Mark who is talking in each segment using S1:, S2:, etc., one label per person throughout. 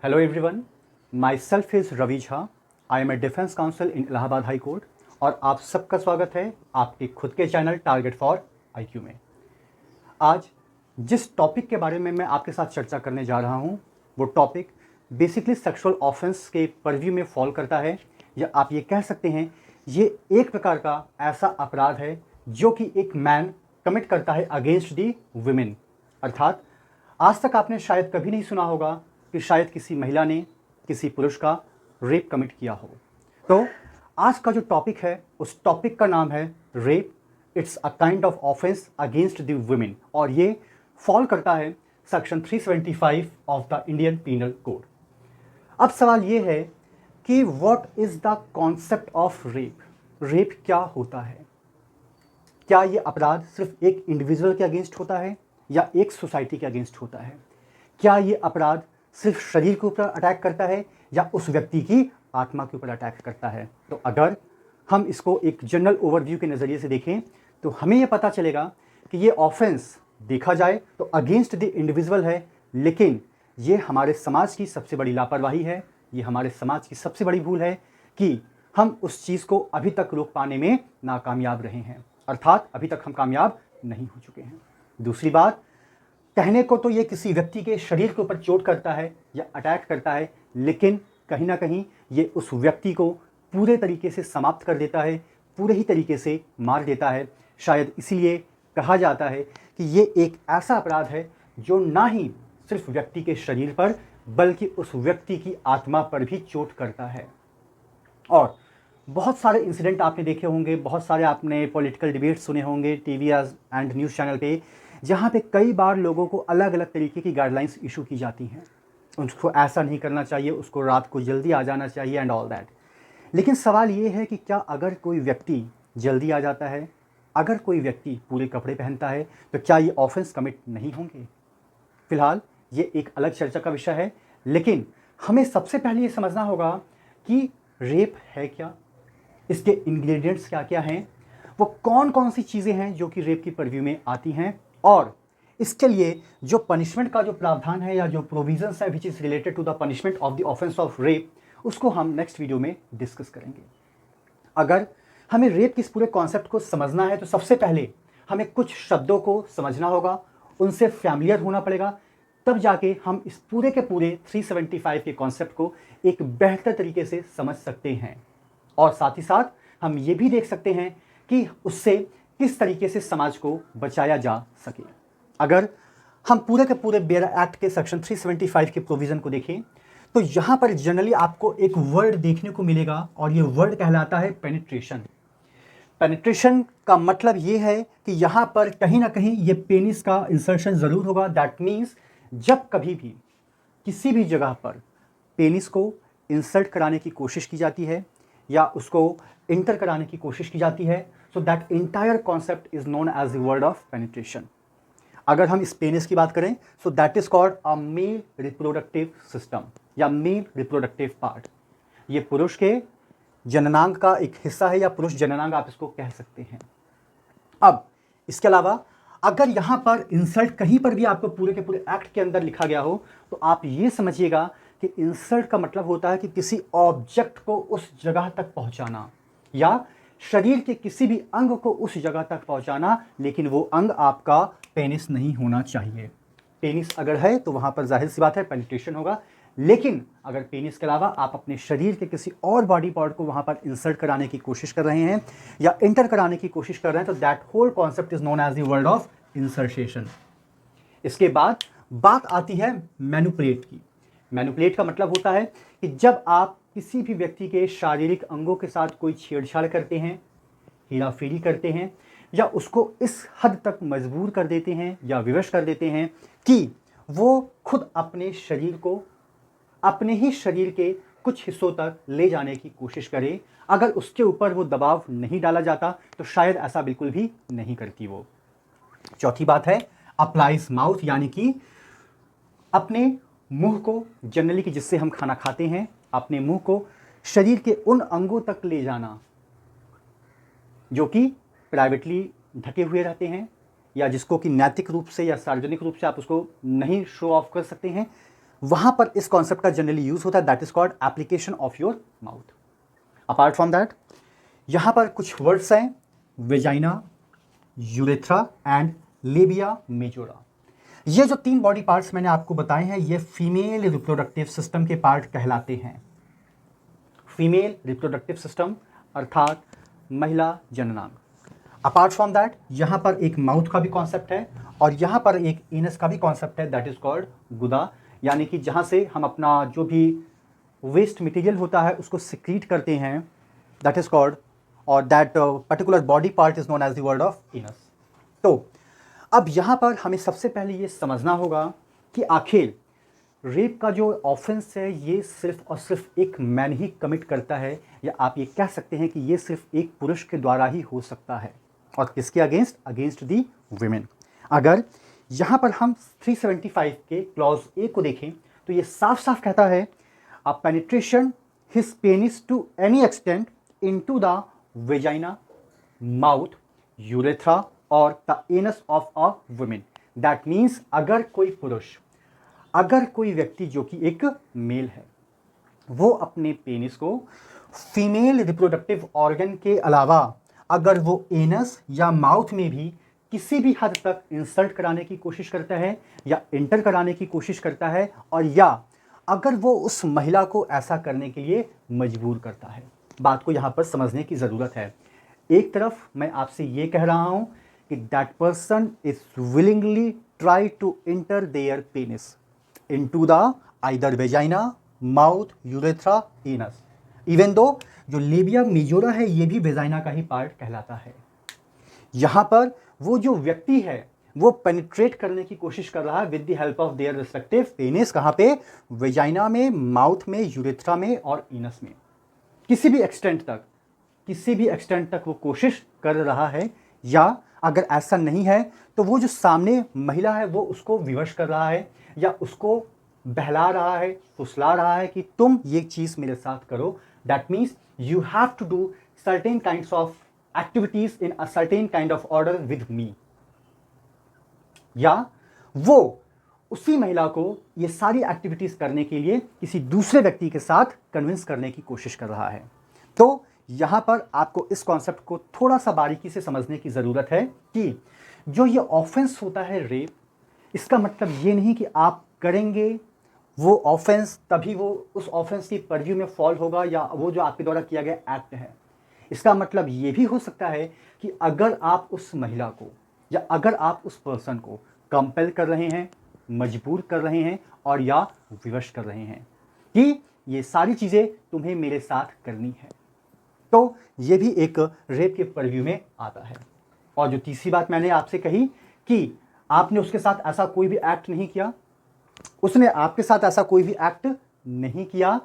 S1: Hello everyone, myself is Ravi Jha. I am a defence council in Allahabad high court और आप सबका स्वागत है आपके खुद के चैनल टारगेट फॉर आईक्यू में। आज जिस टॉपिक के बारे में मैं आपके साथ चर्चा करने जा रहा हूं, वो टॉपिक बेसिकली सेक्सुअल ऑफेंस के परव्यू में फॉल करता है, या आप ये कह सकते हैं ये एक प्रकार का ऐसा अपराध है जो कि एक मैन कमिट करता है अगेंस्ट दी वुमेन। अर्थात आज तक आपने शायद कभी नहीं सुना होगा कि शायद किसी महिला ने किसी पुरुष का रेप कमिट किया हो। तो आज का जो टॉपिक है उस टॉपिक का नाम है rape. It's a kind of offence against the women और ये फॉल करता है section 375 of the Indian penal code. अब सवाल ये है कि what is the concept of rape. Rape क्या होता है? क्या ये अपराध सिर्फ एक इंडिविजुअल के अगेंस्ट होता है या एक सोसाइटी के अगेंस्ट होता है? क्या ये अपराध सिर्फ शरीर के ऊपर अटैक करता है या उस व्यक्ति की आत्मा के ऊपर अटैक करता है? तो अगर हम इसको एक जनरल ओवरव्यू के नज़रिए से देखें तो हमें यह पता चलेगा कि ये ऑफेंस देखा जाए तो अगेंस्ट द इंडिविजुअल है, लेकिन ये हमारे समाज की सबसे बड़ी लापरवाही है, ये हमारे समाज की सबसे बड़ी भूल है कि हम उस चीज़ को अभी तक रोक पाने में नाकामयाब रहे हैं। अर्थात अभी तक हम कामयाब नहीं हो चुके हैं। दूसरी बात, कहने को तो ये किसी व्यक्ति के शरीर के ऊपर चोट करता है या अटैक करता है, लेकिन कहीं ना कहीं ये उस व्यक्ति को पूरे तरीके से समाप्त कर देता है, पूरे ही तरीके से मार देता है। शायद इसीलिए कहा जाता है कि ये एक ऐसा अपराध है जो ना ही सिर्फ व्यक्ति के शरीर पर बल्कि उस व्यक्ति की आत्मा पर भी चोट करता है। और बहुत सारे इंसिडेंट आपने देखे होंगे, बहुत सारे आपने पॉलिटिकल डिबेट सुने होंगे टीवी एंड न्यूज़ चैनल पे, जहाँ पे कई बार लोगों को अलग अलग तरीके की गाइडलाइंस इशू की जाती हैं। उसको ऐसा नहीं करना चाहिए, उसको रात को जल्दी आ जाना चाहिए एंड ऑल दैट। लेकिन सवाल ये है कि क्या अगर कोई व्यक्ति जल्दी आ जाता है, अगर कोई व्यक्ति पूरे कपड़े पहनता है, तो क्या ये ऑफेंस कमिट नहीं होंगे? फिलहाल ये एक अलग चर्चा का विषय है, लेकिन हमें सबसे पहले ये समझना होगा कि रेप है क्या, इसके इंग्रेडिएंट्स क्या क्या हैं, वो कौन कौन सी चीज़ें हैं जो कि रेप की परव्यू में आती हैं, और इसके लिए जो पनिशमेंट का जो प्रावधान है या जो प्रोविजंस है which is related to the punishment of the offence of rape, उसको हम नेक्स्ट वीडियो में डिस्कस करेंगे। अगर हमें रेप के इस पूरे कॉन्सेप्ट को समझना है तो सबसे पहले हमें कुछ शब्दों को समझना होगा, उनसे फैमिलियर होना पड़ेगा, तब जाके हम इस पूरे के पूरे 375 के कॉन्सेप्ट को एक बेहतर तरीके से समझ सकते हैं। और साथ ही साथ हम ये भी देख सकते हैं कि उससे किस तरीके से समाज को बचाया जा सके। अगर हम पूरे के पूरे बेरा एक्ट के सेक्शन 375 के प्रोविज़न को देखें तो यहाँ पर जनरली आपको एक वर्ड देखने को मिलेगा और ये वर्ड कहलाता है पेनिट्रेशन। पेनिट्रेशन का मतलब ये है कि यहाँ पर कहीं ना कहीं ये पेनिस का इंसर्शन ज़रूर होगा। दैट मीन्स जब कभी भी किसी भी जगह पर पेनिस को इंसर्ट कराने की कोशिश की जाती है या उसको इंटर कराने की कोशिश की जाती है, so that entire concept is known as the word of penetration. अगर हम इस पेनिस की बात करें so that is called a male reproductive system या मेल रिप्रोडक्टिव पार्ट। ये पुरुष के जननांग का एक हिस्सा है या पुरुष जननांग आप इसको कह सकते हैं। अब इसके अलावा अगर यहाँ पर इंसल्ट कहीं पर भी आपको पूरे के पूरे एक्ट के अंदर लिखा गया हो तो आप ये समझिएगा कि इंसल्ट का मतलब होता है कि किसी ऑब्जेक्ट को उस जगह तक पहुंचाना या शरीर के किसी भी अंग को उस जगह तक पहुंचाना, लेकिन वो अंग आपका पेनिस नहीं होना चाहिए। पेनिस अगर है तो वहां पर जाहिर सी बात है पेनिट्रेशन होगा, लेकिन अगर पेनिस के अलावा आप अपने शरीर के किसी और बॉडी पार्ट को वहां पर इंसर्ट कराने की कोशिश कर रहे हैं या इंटर कराने की कोशिश कर रहे हैं तो that whole concept is known as the word of insertion. इसके बाद बात आती है मैनिपुलेट की। मैनिपुलेट का मतलब होता है कि जब आप किसी भी व्यक्ति के शारीरिक अंगों के साथ कोई छेड़छाड़ करते हैं, हेराफेरी करते हैं या उसको इस हद तक मजबूर कर देते हैं या विवश कर देते हैं कि वो खुद अपने शरीर को अपने ही शरीर के कुछ हिस्सों तक ले जाने की कोशिश करे। अगर उसके ऊपर वो दबाव नहीं डाला जाता तो शायद ऐसा बिल्कुल भी नहीं करती वो। चौथी बात है अप्लाइज माउथ, यानी कि अपने मुंह को जनरली कि जिससे हम खाना खाते हैं, अपने मुंह को शरीर के उन अंगों तक ले जाना जो कि प्राइवेटली ढके हुए रहते हैं या जिसको कि नैतिक रूप से या सार्वजनिक रूप से आप उसको नहीं शो ऑफ कर सकते हैं, वहां पर इस कॉन्सेप्ट का जनरली यूज होता है, that is called application of your mouth. Apart from that यहां पर कुछ वर्ड्स हैं, vagina, urethra and labia majora. ये जो 3 बॉडी पार्ट्स मैंने आपको बताए हैं, ये फीमेल रिप्रोडक्टिव सिस्टम के पार्ट कहलाते हैं। फीमेल रिप्रोडक्टिव सिस्टम अर्थात महिला जननांग। अपार्ट फ्रॉम दैट यहां पर एक माउथ का भी कॉन्सेप्ट है और यहां पर एक एनस का भी कॉन्सेप्ट है, दैट इज कॉल्ड गुदा, यानी कि जहां से हम अपना जो भी वेस्ट मटेरियल होता है उसको सिक्रीट करते हैं, दैट इज कॉल्ड, और that particular body part is known as the word of anus. तो अब यहां पर हमें सबसे पहले ये समझना होगा कि आखिर रेप का जो ऑफेंस है ये सिर्फ और सिर्फ एक मैन ही कमिट करता है, या आप ये कह सकते हैं कि ये सिर्फ एक पुरुष के द्वारा ही हो सकता है। और किसके अगेंस्ट? Against the women. अगर यहाँ पर हम 375 के क्लॉज ए को देखें तो ये साफ साफ कहता है, a penetration his penis to any extent into the vagina, mouth, urethra और the anus of a women. That means अगर कोई पुरुष, अगर कोई व्यक्ति जो कि एक मेल है, वो अपने पेनिस को फीमेल रिप्रोडक्टिव ऑर्गन के अलावा अगर वो एनस या माउथ में भी किसी भी हद तक इंसर्ट कराने की कोशिश करता है या इंटर कराने की कोशिश करता है, और या अगर वो उस महिला को ऐसा करने के लिए मजबूर करता है। बात को यहाँ पर समझने की ज़रूरत है। एक तरफ मैं आपसे ये कह रहा हूँ कि that person is willingly try to enter their penis into the either vagina, mouth, urethra, anus, even though जो लेबिया मेजोरा है ये भी वेजाइना का ही पार्ट कहलाता है। यहाँ पर वो जो व्यक्ति है वो पेनिट्रेट करने की कोशिश कर रहा है with the help of their respective penis. कहाँ पे? वेजाइना में, माउथ में, यूरेथ्रा में और इनस में। किसी भी एक्सटेंट तक वो कोशिश कर रहा है, या अगर ऐसा नहीं है तो वो जो सामने महिला है वो उसको विवश कर रहा है या उसको बहला रहा है, फुसला रहा है कि तुम ये चीज़ मेरे साथ करो। That means you have to do certain kinds of activities in a certain kind of order with me. या वो उसी महिला को ये सारी एक्टिविटीज करने के लिए किसी दूसरे व्यक्ति के साथ कन्विंस करने की कोशिश कर रहा है। तो यहां पर आपको इस कॉन्सेप्ट को थोड़ा सा बारीकी से समझने की ज़रूरत है कि जो ये ऑफेंस होता है रेप, इसका मतलब ये नहीं कि आप करेंगे वो ऑफेंस तभी वो उस ऑफेंस की परव्यू में फॉल होगा या वो जो आपके द्वारा किया गया एक्ट है। इसका मतलब ये भी हो सकता है कि अगर आप उस महिला को या अगर आप उस पर्सन को कंपेल कर रहे हैं, मजबूर कर रहे हैं और या विवश कर रहे हैं कि ये सारी चीज़ें तुम्हें मेरे साथ करनी है, तो ये भी एक रेप के परव्यू में आता है। और जो तीसरी बात मैंने आपसे कही कि आपने उसके साथ ऐसा कोई भी एक्ट नहीं किया, उसने आपके साथ ऐसा कोई भी एक्ट नहीं किया।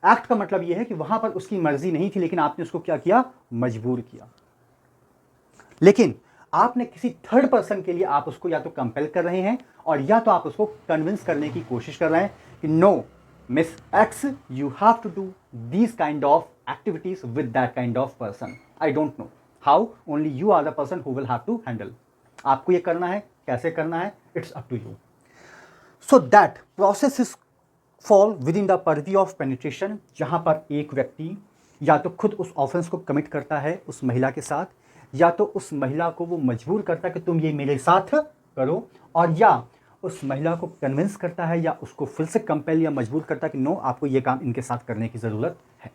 S1: एक्ट का मतलब यह है कि वहां पर उसकी मर्जी नहीं थी, लेकिन आपने उसको क्या किया? मजबूर किया। लेकिन आपने किसी थर्ड पर्सन के लिए आप उसको या तो कंपेल कर रहे हैं और या तो आप उसको कन्विंस करने की कोशिश कर रहे हैं कि no miss X, you have to do these kind of activities with that kind of person. I don't know how, only you are the person who will have to handle. आपको ये करना है, कैसे करना है, it's up to you. So that process is fall within the purview of penetration, जहां पर एक व्यक्ति या तो खुद उस ऑफेंस को कमिट करता है उस महिला के साथ, या तो उस महिला को वो मजबूर करता है कि तुम ये मेरे साथ करो, और या उस महिला को कन्विंस करता है या उसको फिर से कंपेल या मजबूर करता है कि नो, आपको ये काम इनके साथ करने की ज़रूरत है।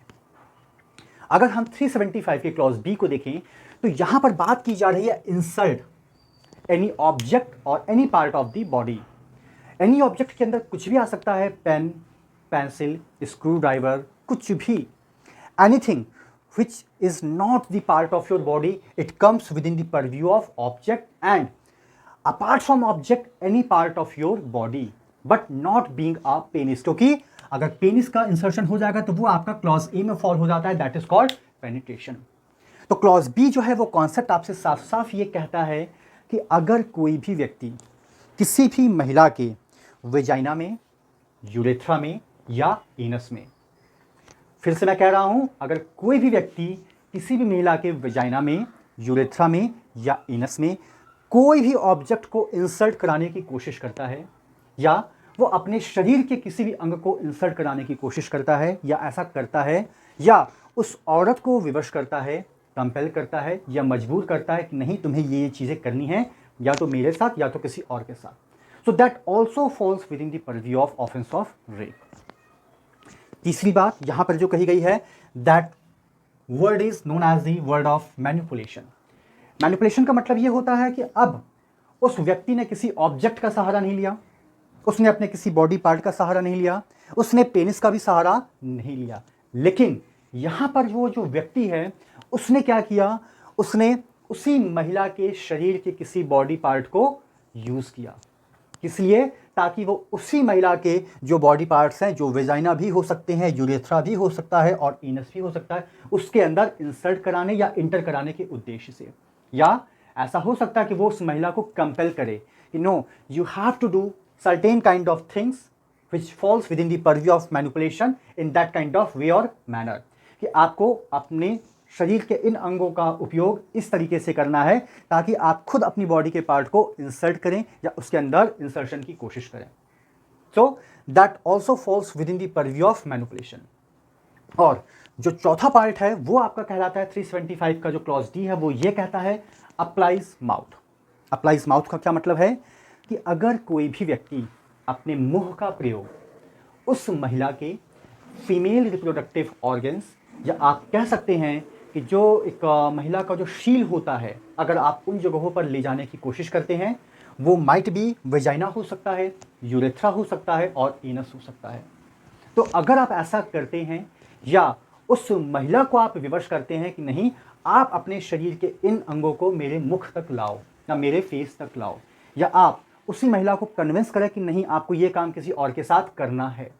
S1: अगर हम 375 के क्लॉज बी को देखें तो यहाँ पर बात की जा रही है इंसल्ट एनी ऑब्जेक्ट और any part of the body. Any object के अंदर कुछ भी आ सकता है, पेन, पेंसिल, स्क्रू ड्राइवर, कुछ भी, anything which is not the part of your body, it comes within the purview of object, and apart from object any part of your body but not being a penis, क्योंकि अगर penis का insertion हो जाएगा तो वो आपका clause A में fall हो जाता है, दैट इज कॉल्ड पेनिट्रेशन। तो क्लॉज बी जो है वो कॉन्सेप्ट आपसे साफ साफ ये कहता है कि अगर कोई भी व्यक्ति किसी भी महिला के वेजाइना में, यूरेथ्रा में या एनस में, फिर से मैं कह रहा हूं, अगर कोई भी व्यक्ति किसी भी महिला के वेजाइना में, यूरेथ्रा में या एनस में कोई भी ऑब्जेक्ट को इंसर्ट कराने की कोशिश करता है, या वो अपने शरीर के किसी भी अंग को इंसर्ट कराने की कोशिश करता है या ऐसा करता है, या उस औरत को विवश करता है, कंपेल करता है या मजबूर करता है कि नहीं तुम्हें ये चीज़ें करनी है, या तो मेरे साथ या तो किसी और के साथ। So that also falls within the purview of offence of rape. तीसरी बात यहां पर जो कही गई है, that word is known as the word of manipulation. Manipulation का मतलब यह होता है कि अब उस व्यक्ति ने किसी ऑब्जेक्ट का सहारा नहीं लिया, उसने अपने किसी बॉडी पार्ट का सहारा नहीं लिया, उसने पेनिस का भी सहारा नहीं लिया, लेकिन यहां पर वो जो व्यक्ति है उसने क्या किया, उसने उसी महिला के शरीर के किसी बॉडी पार्ट को यूज किया। इसलिए ताकि वो उसी महिला के जो बॉडी पार्ट्स हैं, जो वेजाइना भी हो सकते हैं, यूरेथ्रा भी हो सकता है और एनस भी हो सकता है, उसके अंदर इंसर्ट कराने या इंटर कराने के उद्देश्य से। या ऐसा हो सकता है कि वो उस महिला को कंपेल करे कि no you have to do certain kind of things which falls within the purview of manipulation in that kind of way और मैनर, कि आपको अपने शरीर के इन अंगों का उपयोग इस तरीके से करना है ताकि आप खुद अपनी बॉडी के पार्ट को इंसर्ट करें या उसके अंदर इंसर्शन की कोशिश करें। So that also falls within the purview of manipulation. और जो चौथा पार्ट है वो आपका कहलाता है 375 का जो क्लॉज डी है, वो ये कहता है अप्लाइज माउथ। अप्लाइज माउथ का क्या मतलब है कि अगर कोई भी व्यक्ति अपने मुंह का प्रयोग उस महिला के फीमेल रिप्रोडक्टिव ऑर्गन्स, या आप कह सकते हैं कि जो एक महिला का जो शील होता है, अगर आप उन जगहों पर ले जाने की कोशिश करते हैं, वो माइट भी वेजाइना हो सकता है, यूरेथ्रा हो सकता है और एनस हो सकता है। तो अगर आप ऐसा करते हैं या उस महिला को आप विवश करते हैं कि नहीं आप अपने शरीर के इन अंगों को मेरे मुख तक लाओ या मेरे फेस तक लाओ, या आप उसी महिला को कन्विंस करें कि नहीं आपको ये काम किसी और के साथ करना है,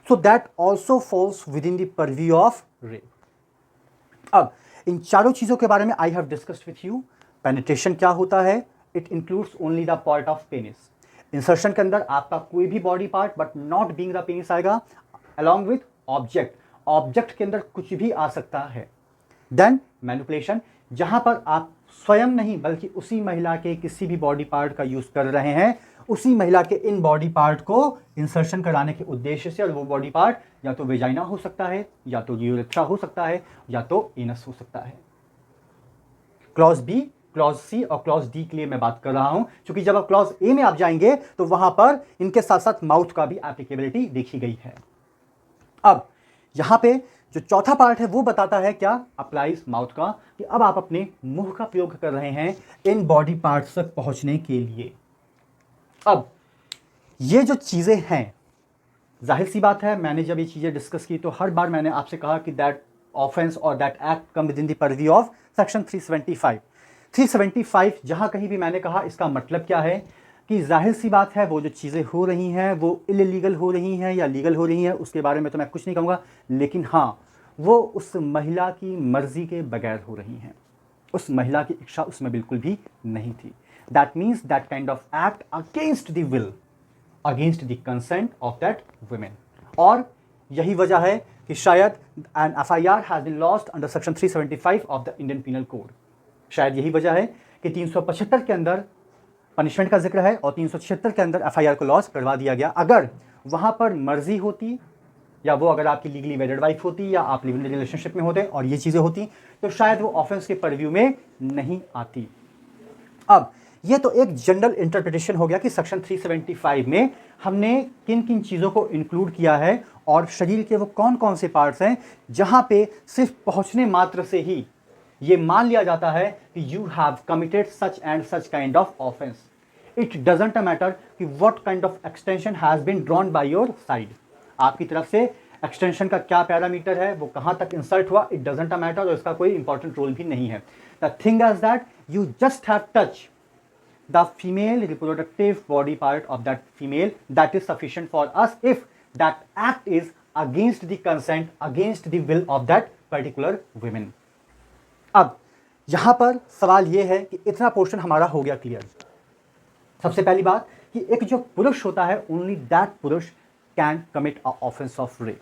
S1: so that also falls within the purview of rape. अब इन चारों चीजों के बारे में I have discussed with you. Penetration क्या होता है, it includes only the part of penis. Insertion के अंदर आपका कोई भी body part but not being the penis आएगा, अलॉन्ग विथ ऑब्जेक्ट, ऑब्जेक्ट के अंदर कुछ भी आ सकता है। देन मैनिपुलेशन, जहां पर आप स्वयं नहीं बल्कि उसी महिला के किसी भी बॉडी पार्ट का यूज कर रहे हैं, उसी महिला के इन बॉडी पार्ट को इंसर्शन कराने के उद्देश्य से, और वो बॉडी पार्ट या तो वेजाइना हो सकता है, या तो यूरेथ्रा हो सकता है, या तो एनस हो सकता है। क्लॉज बी, क्लॉज सी और क्लॉज डी के लिए मैं बात कर रहा हूं, क्योंकि जब आप क्लॉज ए में आप जाएंगे तो वहां पर इनके साथ साथ माउथ का भी एप्लीकेबिलिटी देखी गई है। अब यहां पे जो चौथा पार्ट है वो बताता है क्या, अप्लाइज माउथ का, कि अब आप अपने मुंह का प्रयोग कर रहे हैं इन बॉडी पार्ट्स तक पहुंचने के लिए। अब ये जो चीजें हैं, जाहिर सी बात है मैंने जब ये चीजें डिस्कस की तो हर बार मैंने आपसे कहा कि दैट ऑफेंस और that act come with in the purview of section 375। 375 जहां कहीं भी मैंने कहा इसका मतलब क्या है कि जाहिर सी बात है वो जो चीज़ें हो रही हैं वो इलीगल हो रही हैं या लीगल हो रही हैं, उसके बारे में तो मैं कुछ नहीं कहूँगा, लेकिन हाँ वो उस महिला की मर्जी के बगैर हो रही हैं, उस महिला की इच्छा उसमें बिल्कुल भी नहीं थी। That means that kind of act against the will, against the consent of that women. और यही वजह है कि शायद an FIR has been lost under section 375 of the Indian penal code. शायद यही वजह है कि 375 के अंदर पनिशमेंट का जिक्र है और 376 के अंदर FIR को लॉस करवा दिया गया। अगर वहां पर मर्जी होती, या वो अगर आपकी लीगली वेडेड वाइफ होती, या आप लिव इन रिलेशनशिप में होते और ये चीज़ें होती, तो शायद वो ऑफेंस के परव्यू में नहीं आती। अब ये तो एक जनरल इंटरप्रिटेशन हो गया कि सेक्शन 375 में हमने किन किन चीज़ों को इंक्लूड किया है और शरीर के वो कौन कौन से पार्ट्स हैं जहां पे सिर्फ पहुंचने मात्र से ही ये मान लिया जाता है कि you have committed such and such kind of offence. It doesn't matter कि what kind of extension has been drawn by your side, आपकी तरफ से एक्सटेंशन का क्या पैरामीटर है, वो कहां तक इंसर्ट हुआ, इट डजंट मैटर, और इसका कोई इंपॉर्टेंट रोल भी नहीं है। The thing is that you just have touch the female reproductive body part of that female, that is sufficient for us if that act is against the consent, against the will of that particular women। अब यहां पर सवाल यह है कि इतना portion हमारा हो गया क्लियर। सबसे पहली बात कि एक जो पुरुष होता है, ओनली दैट पुरुष can commit a offence of rape.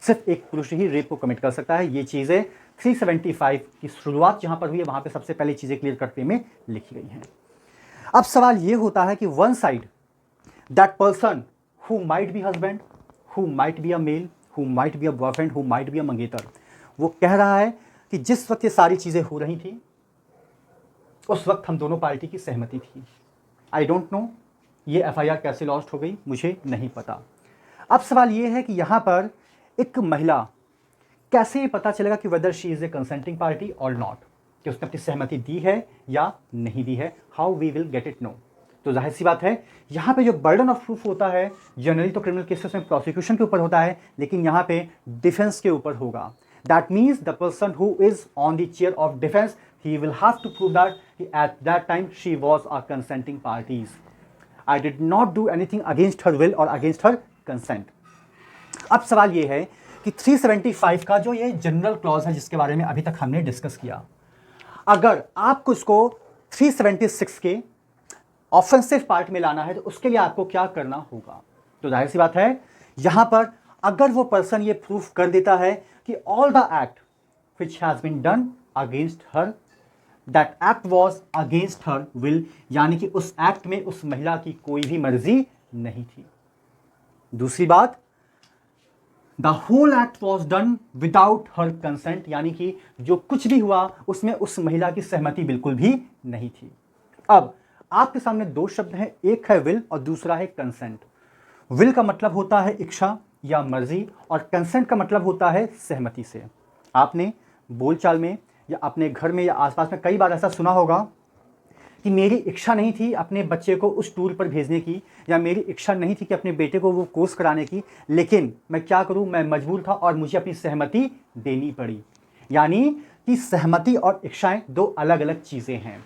S1: सिर्फ एक पुरुष ही रेप को कमिट कर सकता है। ये चीजें 375 की शुरुआत जहां पर हुई है वहां पे सबसे पहले चीजें क्लियर करते में लिखी गई हैं। अब सवाल यह होता है कि one side that person who might be husband, who might be a male, who might be a boyfriend, who might be a मंगेतर, वो कह रहा है कि जिस वक्त ये सारी चीज़ें हो रही थी उस वक्त हम दोनों पार्टी की सहमति थी। आई डोंट नो ये FIR कैसे लॉस्ट हो गई, मुझे नहीं पता। अब सवाल ये है कि यहाँ पर एक महिला कैसे पता चलेगा कि whether she is a consenting party और नॉट, कि उसने अपनी सहमति दी है या नहीं दी है। How we will get it no? तो जाहिर सी बात है यहाँ पे जो बर्डन ऑफ प्रूफ होता है जनरली तो क्रिमिनल केसेस में प्रोसिक्यूशन के ऊपर होता है, लेकिन यहाँ पे डिफेंस के ऊपर होगा। That means the person who is on the chair of defence he will have to prove that at that time she was a consenting parties. I did not do anything against her will और against her consent. अब सवाल ये है कि 375 का जो ये general clause है जिसके बारे में अभी तक हमने डिस्कस किया, अगर आपको इसको 376 के ऑफेंसिव पार्ट में लाना है तो उसके लिए आपको क्या करना होगा? तो जाहिर सी बात है यहां पर अगर वो पर्सन ये प्रूफ कर देता है कि all the act which has been done against her, that act was against her will, यानी कि उस एक्ट में उस महिला की कोई भी मर्जी नहीं थी। दूसरी बात, the whole act was done without her consent, यानी कि जो कुछ भी हुआ उसमें उस महिला की सहमति बिल्कुल भी नहीं थी। अब आपके सामने दो शब्द हैं, एक है विल और दूसरा है कंसेंट। विल का मतलब होता है इच्छा या मर्जी और कंसेंट का मतलब होता है सहमति से। आपने बोलचाल में या अपने घर में या आसपास में कई बार ऐसा सुना होगा कि मेरी इच्छा नहीं थी अपने बच्चे को उस टूर पर भेजने की, या मेरी इच्छा नहीं थी कि अपने बेटे को वो कोर्स कराने की, लेकिन मैं क्या करूं, मैं मजबूर था और मुझे अपनी सहमति देनी पड़ी। यानी कि सहमति और इच्छाएं दो अलग अलग चीज़ें हैं।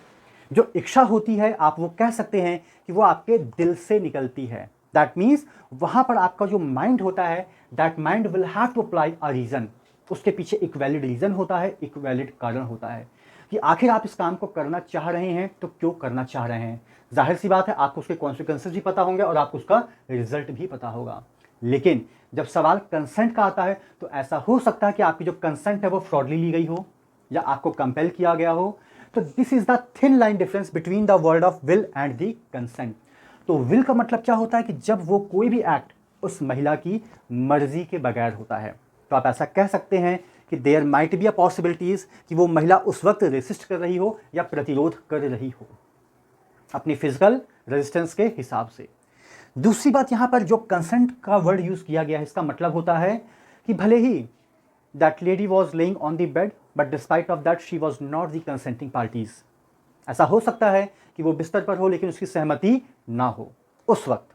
S1: जो इच्छा होती है आप वो कह सकते हैं कि वो आपके दिल से निकलती है। दैट मीन्स वहाँ पर आपका जो माइंड होता है, that mind will have to apply a reason. उसके पीछे एक वैलिड रीज़न होता है, एक वैलिड कारण होता है कि आखिर आप इस काम को करना चाह रहे हैं तो क्यों करना चाह रहे हैं। जाहिर सी बात है आपको उसके कॉन्सिक्वेंसेस भी पता होंगे और आपको उसका रिजल्ट भी पता होगा। लेकिन जब सवाल कंसेंट का आता है तो ऐसा हो सकता है कि आपकी जो कंसेंट है वो फ्रॉडली ली गई हो या आपको कंपेल किया गया हो। तो this is the thin line difference between the word of will and the consent. तो विल का मतलब क्या होता है कि जब वो कोई भी एक्ट उस महिला की मर्जी के बगैर होता है। तो आप ऐसा कह सकते हैं कि there might be a possibilities कि वो महिला उस वक्त रेसिस्ट कर रही हो या प्रतिरोध कर रही हो अपनी फिजिकल रेजिस्टेंस के हिसाब से। दूसरी बात, यहाँ पर जो कंसेंट का वर्ड यूज किया गया है इसका मतलब होता है कि भले ही that lady was lying on the bed but despite of that she was not the consenting parties. ऐसा हो सकता है कि वो बिस्तर पर हो लेकिन उसकी सहमति ना हो उस वक्त,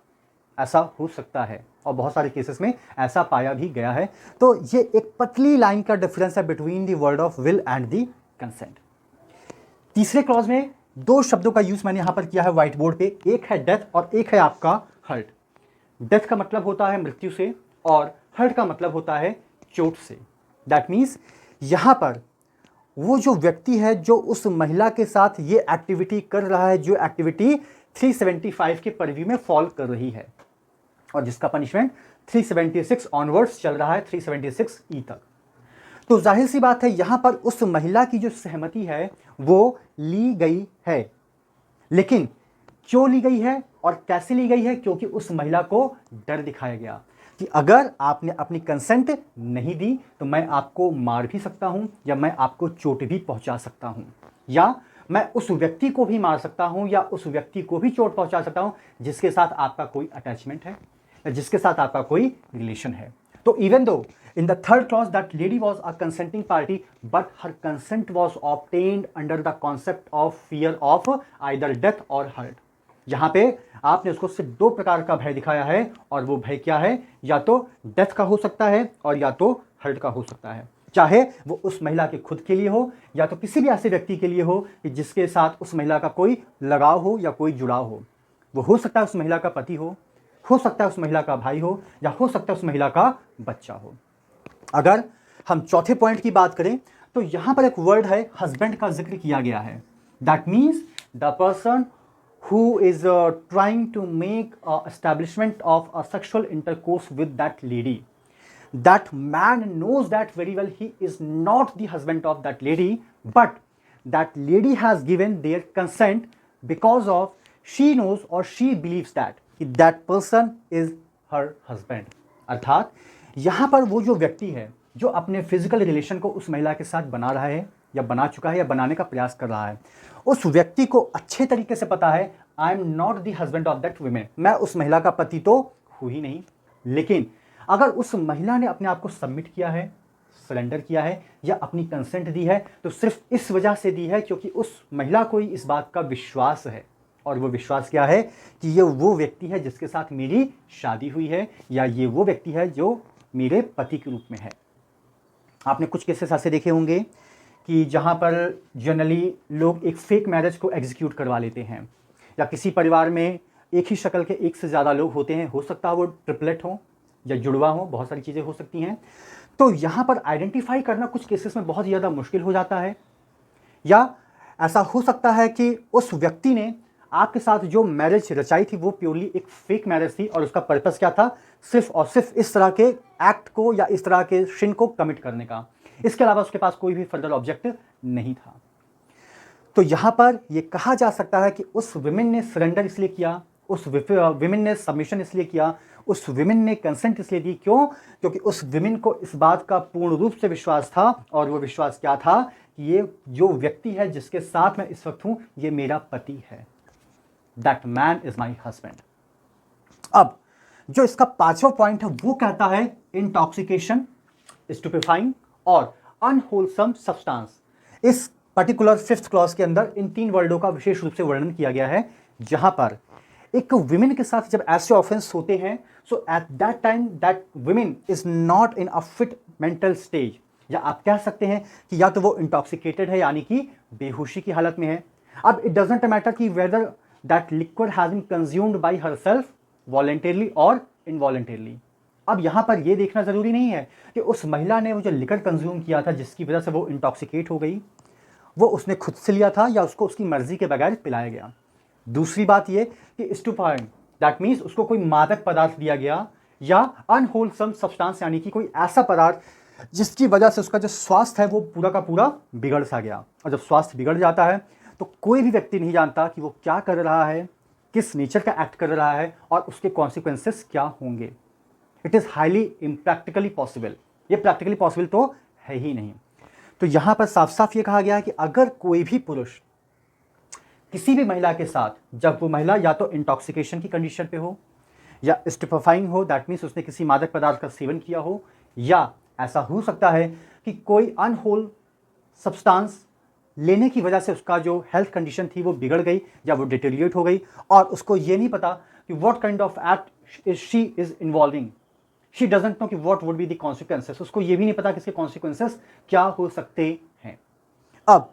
S1: ऐसा हो सकता है और बहुत सारे केसेस में ऐसा पाया भी गया है। तो ये एक पतली लाइन का डिफरेंस है between the word of will and the consent. तीसरे क्लॉज में दो शब्दों का यूज मैंने यहां पर किया है व्हाइट बोर्ड पे, एक है डेथ और एक है आपका हर्ट। डेथ का मतलब होता है मृत्यु से और हर्ट का मतलब होता है चोट से। दैट मीन्स यहां पर वो जो व्यक्ति है जो उस महिला के साथ ये एक्टिविटी कर रहा है, जो एक्टिविटी 375 के परव्यू में फॉल कर रही है और जिसका पनिशमेंट 376 ऑनवर्ड्स चल रहा है, 376E तक। तो जाहिर सी बात है यहां पर उस महिला की जो सहमति है वो ली गई है, लेकिन क्यों ली गई है और कैसे ली गई है? क्योंकि उस महिला को डर दिखाया गया कि अगर आपने अपनी कंसेंट नहीं दी तो मैं आपको मार भी सकता हूं या मैं आपको चोट भी पहुंचा सकता हूं, या मैं उस व्यक्ति को भी मार सकता हूं या उस व्यक्ति को भी चोट पहुंचा सकता हूं जिसके साथ आपका कोई अटैचमेंट है या जिसके साथ आपका कोई रिलेशन है। तो even though in the third clause that lady was a consenting party but her consent was obtained under the concept of fear of either death और हर्ट। यहां पे आपने उसको सिर्फ दो प्रकार का भय दिखाया है और वो भय क्या है? या तो डेथ का हो सकता है और या तो हर्ट का हो सकता है, चाहे वो उस महिला के खुद के लिए हो या तो किसी भी ऐसे व्यक्ति के लिए हो कि जिसके साथ उस महिला का कोई लगाव हो या कोई जुड़ाव हो। वो हो सकता है उस महिला का पति हो सकता है उस महिला का भाई हो या हो सकता है उस महिला का बच्चा हो। अगर हम चौथे पॉइंट की बात करें तो यहां पर एक वर्ड है हस्बैंड का जिक्र किया गया है। That means the person who is trying to make establishment of a sexual intercourse with that lady. That man knows that very well he is not the husband of that lady, but that lady has given their consent because of she knows or she believes that that person is her husband. अर्थात यहाँ पर वो जो व्यक्ति है जो अपने physical relation को उस महिला के साथ बना रहा है या बना चुका है या बनाने का प्रयास कर रहा है, उस व्यक्ति को अच्छे तरीके से पता है I am not the husband of that women, मैं उस महिला का पति तो हूँ ही नहीं। लेकिन अगर उस महिला ने अपने आप को सबमिट किया है, सरेंडर किया है या अपनी कंसेंट दी है, तो सिर्फ इस वजह से दी है क्योंकि उस महिला को इस बात का विश्वास है। और वो विश्वास क्या है कि ये वो व्यक्ति है जिसके साथ मेरी शादी हुई है या ये वो व्यक्ति है जो मेरे पति के रूप में है। आपने कुछ केसेस ऐसे देखे होंगे कि जहाँ पर जनरली लोग एक फेक मैरिज को एग्जीक्यूट करवा लेते हैं, या किसी परिवार में एक ही शक्ल के एक से ज़्यादा लोग होते हैं, हो सकता है वो ट्रिपलेट हो या जुड़वा हो, बहुत सारी चीज़ें हो सकती हैं। तो यहाँ पर आइडेंटिफाई करना कुछ केसेस में बहुत ज़्यादा मुश्किल हो जाता है। या ऐसा हो सकता है कि उस व्यक्ति ने आपके साथ जो मैरिज रचाई थी वो प्योरली एक फेक मैरिज थी और उसका पर्पस क्या था, सिर्फ और सिर्फ इस तरह के एक्ट को या इस तरह के सिन को कमिट करने का। इसके अलावा उसके पास कोई भी फर्दर ऑब्जेक्ट नहीं था। तो यहाँ पर यह कहा जा सकता है कि उस विमेन ने सरेंडर इसलिए किया, उस विमेन ने सबमिशन इसलिए किया, उस विमेन ने कंसेंट इसलिए दी, क्यों? क्योंकि उस विमेन को इस बात का पूर्ण रूप से विश्वास था। और वो विश्वास क्या था कि ये जो व्यक्ति है जिसके साथ मैं इस वक्त हूं, ये मेरा पति है। That man is my husband. अब जो इसका पांचवा पॉइंट है वो कहता है इंटॉक्सिकेशन, स्टुपेफाइंग और अनहोलसम सब्सटेंस। इस पर्टिकुलर फिफ्थ क्लॉज के अंदर इन तीन वर्डों का विशेष रूप से वर्णन किया गया है, जहां पर एक विमेन के साथ जब ऐसे ऑफेंस होते हैं, so at that time that women is not in a fit mental stage, या आप कह सकते हैं कि या तो वो इंटॉक्सिकेटेड है यानी कि बेहोशी की हालत में है। अब इट डजंट मैटर कि whether that liquid has been consumed by herself voluntarily और इनवॉलंटरली। अब यहां पर यह देखना जरूरी नहीं है कि उस महिला ने वो जो लिक्विड कंज्यूम किया था जिसकी वजह से वो इंटॉक्सिकेट हो गई, वो उसने खुद से लिया था या उसको उसकी मर्जी के बगैर पिलाया गया। दूसरी बात यह कि स्टुपेफाइंग, दैट मीन्स उसको कोई मादक पदार्थ दिया गया, या अनहोलसम सब्सटेंस यानी कि कोई ऐसा पदार्थ जिसकी वजह से उसका जो स्वास्थ्य है वो पूरा का पूरा बिगड़ सा गया। और जब स्वास्थ्य बिगड़ जाता है तो कोई भी व्यक्ति नहीं जानता कि वो क्या कर रहा है, किस नेचर का एक्ट कर रहा है और उसके कॉन्सिक्वेंसेस क्या होंगे। It is highly impractically possible. ये प्रैक्टिकली पॉसिबल तो है ही नहीं। तो यहां पर साफ साफ ये कहा गया है कि अगर कोई भी पुरुष किसी भी महिला के साथ, जब वो महिला या तो इंटॉक्सिकेशन की कंडीशन पे हो या स्टुपेफाइंग हो, दैट मीन्स उसने किसी मादक पदार्थ का सेवन किया हो, या ऐसा हो सकता है कि कोई अनहोल सब्सटेंस लेने की वजह से उसका जो हेल्थ कंडीशन थी वो बिगड़ गई या वो डिटेरिएट हो गई, और उसको ये नहीं पता कि what kind of act she is involving, she doesn't know कि what would be the consequences. उसको ये भी नहीं पता कि इसके कॉन्सिक्वेंसेस क्या हो सकते हैं। अब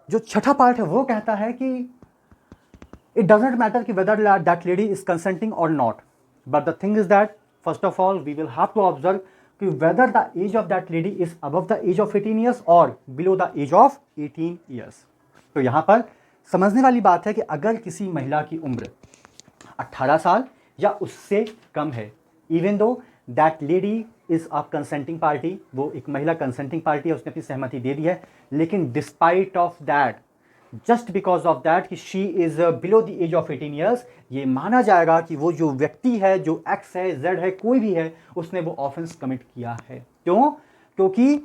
S1: जो छठा पार्ट है वो कहता है कि इट डजंट मैटर कि whether that lady is consenting और not, but the thing is that first of all we will have to observe कि whether the age of that lady is above the age of 18 years और below the age of 18 years. तो यहां पर समझने वाली बात है कि अगर किसी महिला की उम्र 18 साल या उससे कम है, even though that lady is a consenting party, वो एक महिला कंसेंटिंग पार्टी है, उसने अपनी सहमति दे दी है, लेकिन despite of that, just because of that कि she is below the age of 18 years, ये माना जाएगा कि वो जो व्यक्ति है, जो एक्स है, जेड है, कोई भी है, उसने वो ऑफेंस कमिट किया है। क्यों? क्योंकि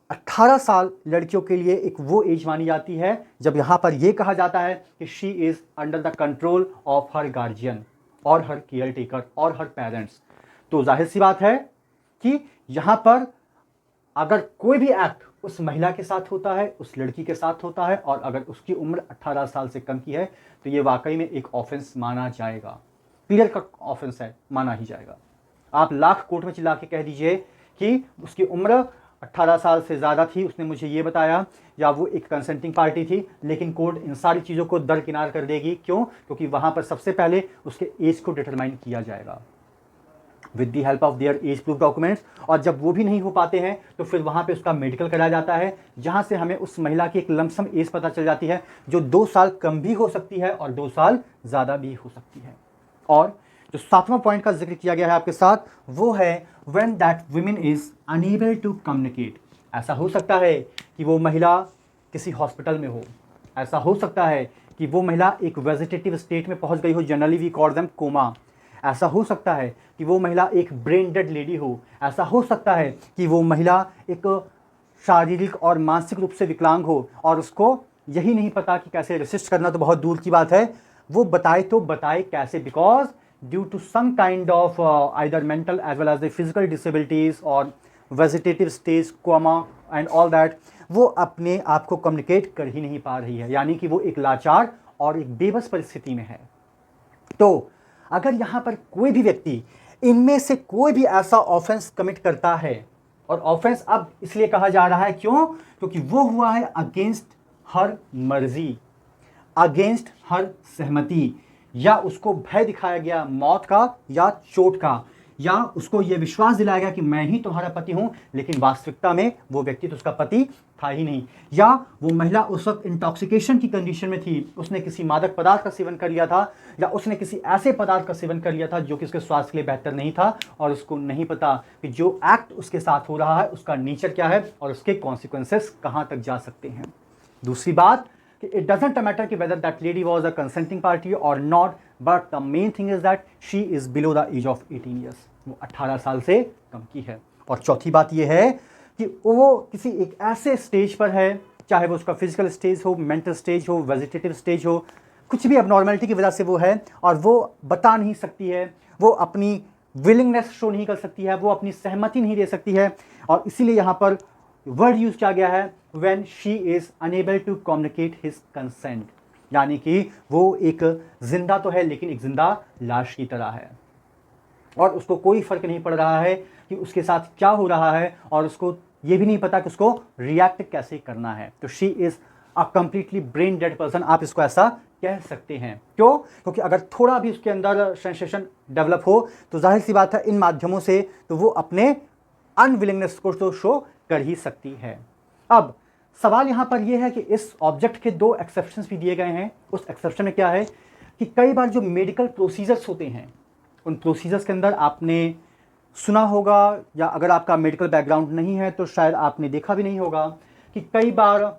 S1: 18 साल लड़कियों के लिए एक वो एज मानी जाती है जब यहां पर यह कहा जाता है कि she is under the control of her guardian और हर केयर टेकर और हर पेरेंट्स। तो जाहिर सी बात है कि यहां पर अगर कोई भी एक्ट उस महिला के साथ होता है, उस लड़की के साथ होता है, और अगर उसकी उम्र 18 साल से कम की है, तो ये वाकई में एक ऑफेंस माना जाएगा, क्लियर कट ऑफेंस है, माना ही जाएगा। आप लाख कोर्ट में चिल्ला के कह दीजिए कि उसकी उम्र 18 साल से ज़्यादा थी, उसने मुझे ये बताया, या वो एक कंसेंटिंग पार्टी थी, लेकिन कोर्ट इन सारी चीज़ों को दरकिनार कर देगी। क्यों? क्योंकि वहाँ पर सबसे पहले उसके एज को डिटरमाइन किया जाएगा with the help of their age proof documents, और जब वो भी नहीं हो पाते हैं तो फिर वहाँ पे उसका मेडिकल कराया जाता है, जहाँ से हमें उस महिला की एक लमसम एज पता चल जाती है, जो 2 साल कम भी हो सकती है और 2 साल ज़्यादा भी हो सकती है। और जो 7वां पॉइंट का जिक्र किया गया है आपके साथ, वो है when that women is unable to communicate. ऐसा हो सकता है कि वो महिला किसी हॉस्पिटल में हो, ऐसा हो सकता है कि वो महिला एक वेजिटेटिव स्टेट में पहुंच गई हो, generally we call them coma. ऐसा हो सकता है कि वो महिला एक ब्रेन डेड लेडी हो, ऐसा हो सकता है कि वो महिला एक शारीरिक और मानसिक रूप से विकलांग हो और उसको यही नहीं पता कि कैसे रेसिस्ट करना तो बहुत दूर की बात है, वो बताए तो बताए कैसे, because due to some kind of either mental as well as the physical disabilities और vegetative stage, coma and all that, वो अपने आप को कम्युनिकेट कर ही नहीं पा रही है, यानी कि वो एक लाचार और एक बेबस परिस्थिति में है। तो अगर यहाँ पर कोई भी व्यक्ति इनमें से कोई भी ऐसा ऑफेंस कमिट करता है, और ऑफेंस अब इसलिए कहा जा रहा है क्यों, क्योंकि वो हुआ है अगेंस्ट हर मर्जी, अगेंस्ट हर सहमति, या उसको भय दिखाया गया मौत का या चोट का, या उसको ये विश्वास दिलाया गया कि मैं ही तुम्हारा पति हूं, लेकिन वास्तविकता में वो व्यक्ति तो उसका पति था ही नहीं, या वो महिला उस वक्त इंटॉक्सिकेशन की कंडीशन में थी, उसने किसी मादक पदार्थ का सेवन कर लिया था, या उसने किसी ऐसे पदार्थ का सेवन कर लिया था जो कि उसके स्वास्थ्य के लिए बेहतर नहीं था, और उसको नहीं पता कि जो एक्ट उसके साथ हो रहा है उसका नेचर क्या है और उसके कॉन्सिक्वेंसेस कहां तक जा सकते हैं। दूसरी बात कि इट डजंट मैटर कि whether that lady was a consenting party और not, but the main thing is that she is below the age of 18 years, वो 18 साल से कम की है। और चौथी बात यह है कि वो किसी एक ऐसे स्टेज पर है, चाहे वो उसका फिजिकल स्टेज हो, मेंटल स्टेज हो, वेजिटेटिव स्टेज हो, कुछ भी अबनॉर्मलिटी की वजह से वो है, और वो बता नहीं सकती है, वो अपनी विलिंगनेस शो नहीं कर सकती है, वो अपनी सहमति नहीं दे सकती है, और इसीलिए यहाँ पर वर्ड यूज किया गया है when she is unable to communicate his consent, यानी कि वो एक जिंदा तो है लेकिन एक जिंदा लाश की तरह है, और उसको कोई फर्क नहीं पड़ रहा है कि उसके साथ क्या हो रहा है, और उसको ये भी नहीं पता कि उसको रिएक्ट कैसे करना है। तो she is a completely brain dead person, आप इसको ऐसा कह सकते हैं। क्यों? क्योंकि अगर थोड़ा भी उसके अंदर सेंसेशन डेवलप हो तो जाहिर सी बात है इन माध्यमों से तो वो अपने अनविलिंगनेस को तो शो कर ही सकती है। अब सवाल यहां पर यह है कि इस ऑब्जेक्ट के दो एक्सेप्शंस भी दिए गए हैं। उस एक्सेप्शन में क्या है कि कई बार जो मेडिकल प्रोसीजर्स होते हैं उन प्रोसीजर्स के अंदर आपने सुना होगा, या अगर आपका मेडिकल बैकग्राउंड नहीं है तो शायद आपने देखा भी नहीं होगा कि कई बार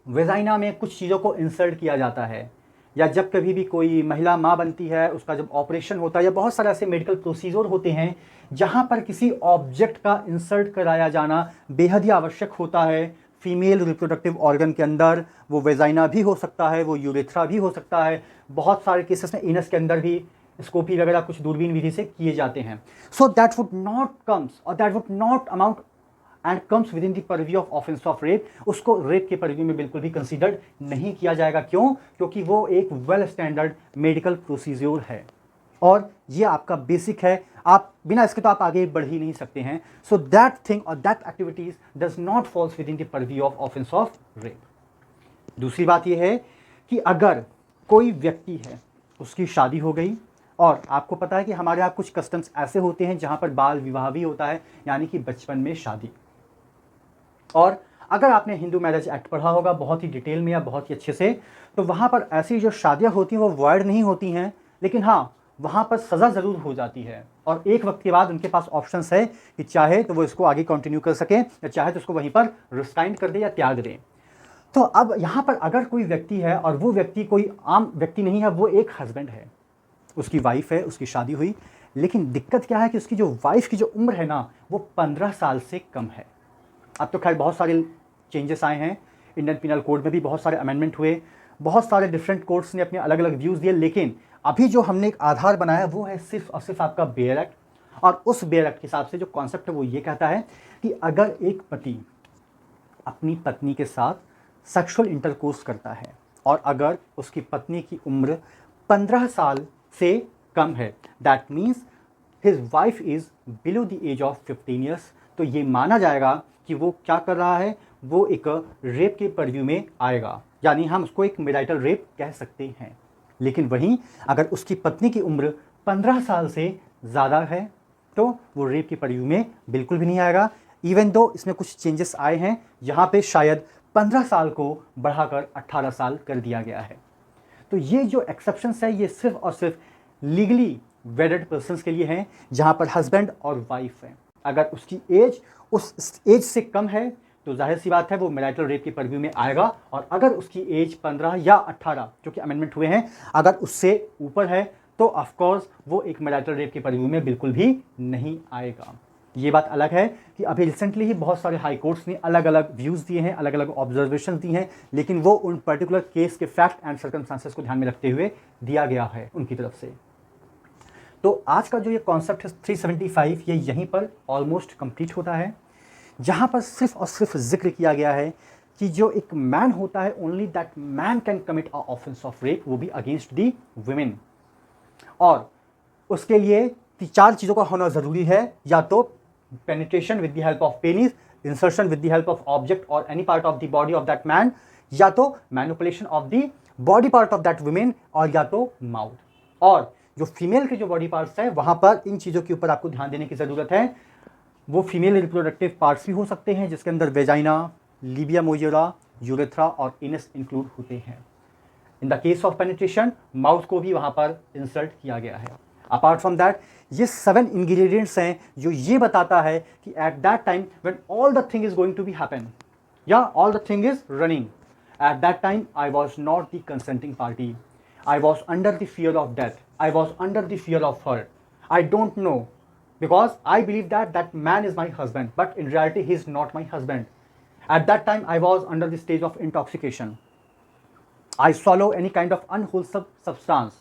S1: वेजाइना में कुछ चीज़ों को इंसर्ट किया जाता है, या जब कभी भी कोई महिला माँ बनती है उसका जब ऑपरेशन होता है, या बहुत सारे ऐसे मेडिकल प्रोसीजर होते हैं जहाँ पर किसी ऑब्जेक्ट का इंसर्ट कराया जाना बेहद ही आवश्यक होता है। फीमेल रिप्रोडक्टिव ऑर्गन के अंदर वो वेजाइना भी हो सकता है, वो यूरेथ्रा भी हो सकता है, बहुत सारे केसेस में एनस के अंदर भी स्कोपी वगैरह कुछ दूरबीन विधि से किए जाते हैं। So that would not comes और that would not amount and comes within the purview of offence of rape, उसको रेप के परव्यू में बिल्कुल भी कंसीडर्ड नहीं किया जाएगा। क्यों? क्योंकि वो एक वेल स्टैंडर्ड मेडिकल प्रोसीजर है और ये आपका बेसिक है, आप बिना इसके तो आप आगे बढ़ ही नहीं सकते हैं। सो दैट थिंग और that activities does not falls within the purview of offence of rape. दूसरी बात यह है कि अगर कोई व्यक्ति है, उसकी शादी हो गई, और आपको पता है कि हमारे यहाँ कुछ कस्टम्स ऐसे होते हैं जहाँ पर बाल विवाह भी होता है, यानी कि बचपन में शादी। और अगर आपने हिंदू मैरिज एक्ट पढ़ा होगा बहुत ही डिटेल में या बहुत ही अच्छे से, तो वहाँ पर ऐसी जो शादियाँ होती हैं वो वॉइड नहीं होती हैं, लेकिन हाँ वहाँ पर सज़ा ज़रूर हो जाती है, और एक वक्त के बाद उनके पास ऑप्शंस है कि चाहे तो वो इसको आगे कंटिन्यू कर सकें या चाहे तो उसको वहीं पर रिस्काइंड कर दे या त्याग दें। तो अब यहाँ पर अगर कोई व्यक्ति है और वो व्यक्ति कोई आम व्यक्ति नहीं है, वो एक हस्बैंड है, उसकी वाइफ है, उसकी शादी हुई, लेकिन दिक्कत क्या है कि उसकी जो वाइफ की जो उम्र है ना वो 15 साल से कम है। अब तो खैर बहुत सारे चेंजेस आए हैं, इंडियन पिनल कोड में भी बहुत सारे अमेंडमेंट हुए, बहुत सारे डिफरेंट कोर्ट्स ने अपने अलग अलग व्यूज़ दिए, लेकिन अभी जो हमने एक आधार बनाया वो है सिर्फ और सिर्फ आपका बेयर एक्ट। और उस बेयर एक्ट के हिसाब से जो कॉन्सेप्ट है वो ये कहता है कि अगर एक पति अपनी पत्नी के साथ सेक्सुअल इंटरकोर्स करता है और अगर उसकी पत्नी की उम्र 15 साल से कम है, that means his wife is below the age of 15 years, तो ये माना जाएगा कि वो क्या कर रहा है, वो एक रेप के परव्यू में आएगा, यानी हम उसको एक मैरिटल रेप कह सकते हैं। लेकिन वहीं अगर उसकी पत्नी की उम्र 15 साल से ज़्यादा है तो वो रेप के परव्यू में बिल्कुल भी नहीं आएगा, इवन दो इसमें कुछ चेंजेस आए हैं, यहाँ पे शायद 15 साल को बढ़ाकर 18 साल कर दिया गया है। तो ये जो एक्सेप्शंस है ये सिर्फ और सिर्फ लीगली वेडेड पर्सन्स के लिए हैं, जहाँ पर हस्बैंड और वाइफ है। अगर उसकी एज उस एज से कम है तो जाहिर सी बात है वो मैरिटल रेप के परव्यू में आएगा, और अगर उसकी एज 15 या 18 जो कि अमेंडमेंट हुए हैं, अगर उससे ऊपर है तो ऑफकोर्स वो एक मैरिटल रेप के परिव्यू में बिल्कुल भी नहीं आएगा। ये बात अलग है कि अभी रिसेंटली ही बहुत सारे हाई कोर्ट्स ने अलग अलग व्यूज़ दिए हैं, अलग अलग ऑब्जर्वेशन दी हैं, लेकिन वो उन पर्टिकुलर केस के फैक्ट एंड सर्कमस्टांसेस को ध्यान में रखते हुए दिया गया है उनकी तरफ से। तो आज का जो ये कॉन्सेप्ट है 375, ये यहीं पर ऑलमोस्ट कंप्लीट होता है, जहाँ पर सिर्फ और सिर्फ जिक्र किया गया है कि जो एक मैन होता है, only that man can commit a offence of rape, वो भी अगेंस्ट दी वुमेन। और उसके लिए 4 चीज़ों का होना ज़रूरी है, या तो penetration with the help of penis, insertion with the help of object और any part of the body of that man, या तो manipulation of the body part of that women, और या तो माउथ। और जो फीमेल के जो बॉडी पार्ट्स हैं वहाँ पर इन चीज़ों के ऊपर आपको ध्यान देने की ज़रूरत है। वो फीमेल रिप्रोडक्टिव पार्ट्स भी हो सकते हैं, जिसके अंदर वेजाइना, लीबिया मोजरा, यूरेथ्रा और इनस इंक्लूड होते हैं। In the case of penetration mouth को भी वहाँ पर इंसर्ट किया गया है। अपार्ट फ्रॉम दैट, ये 7 इंग्रेडिएंट्स हैं जो ये बताता है कि at that time when all the thing is going to be happen, या all the thing is running, at that time I was not the consenting party, I was under the fear of death, I was under the fear of her, I don't know, because I believe that man is my husband, but in reality he is not my husband. At that time, I was under the stage of intoxication. I swallow any kind of unwholesome substance,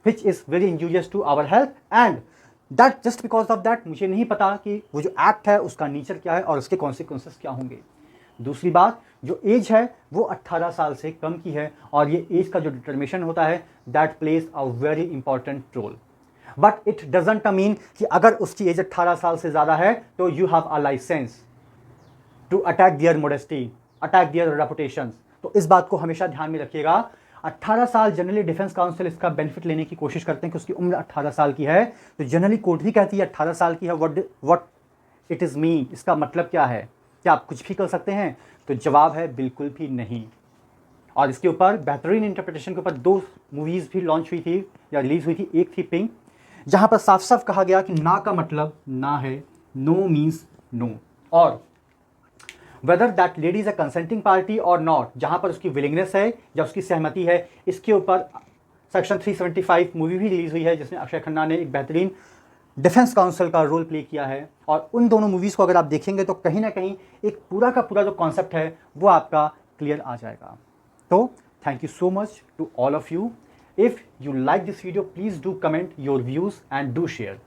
S1: which is very injurious to our health, and that just because of that, मुझे नहीं पता कि वो जो act है उसका nature क्या है और उसके कॉन्सिक्वेंसेस क्या होंगे. दूसरी बात, जो एज है वो 18 साल से कम की है, और ये एज का जो डिटर्मिनेशन होता है that plays a very important role. But it doesn't mean कि अगर उसकी एज 18 साल से ज़्यादा है तो you have a licence to attack their modesty, attack their reputation. तो इस बात को हमेशा ध्यान में रखिएगा. 18 साल जनरली डिफेंस काउंसिल इसका बेनिफिट लेने की कोशिश करते हैं कि उसकी उम्र 18 साल की है, तो जनरली कोर्ट भी कहती है 18 साल की है. व्हाट इट इज़ मीन, इसका मतलब क्या है? क्या आप कुछ भी कर सकते हैं? तो जवाब है बिल्कुल भी नहीं. और इसके ऊपर बेहतरीन इंटरप्रिटेशन के ऊपर 2 मूवीज़ भी लॉन्च हुई थी या रिलीज़ हुई थी. एक थी पिंक, जहाँ पर साफ साफ कहा गया कि ना का मतलब ना है, नो मीन्स नो, और weather that lady is a consenting party और नॉट, जहाँ पर उसकी विलिंगनेस है या उसकी सहमति है. इसके ऊपर सेक्शन 375 मूवी भी रिलीज़ हुई है, जिसमें अक्षय खन्ना ने एक बेहतरीन डिफेंस काउंसिल का रोल प्ले किया है. और उन दोनों मूवीज़ को अगर आप देखेंगे तो कहीं ना कहीं एक पूरा का पूरा जो कॉन्सेप्ट है वो आपका क्लियर आ जाएगा. तो thank you so much to all of you. If you like this video, please do comment your views and do share.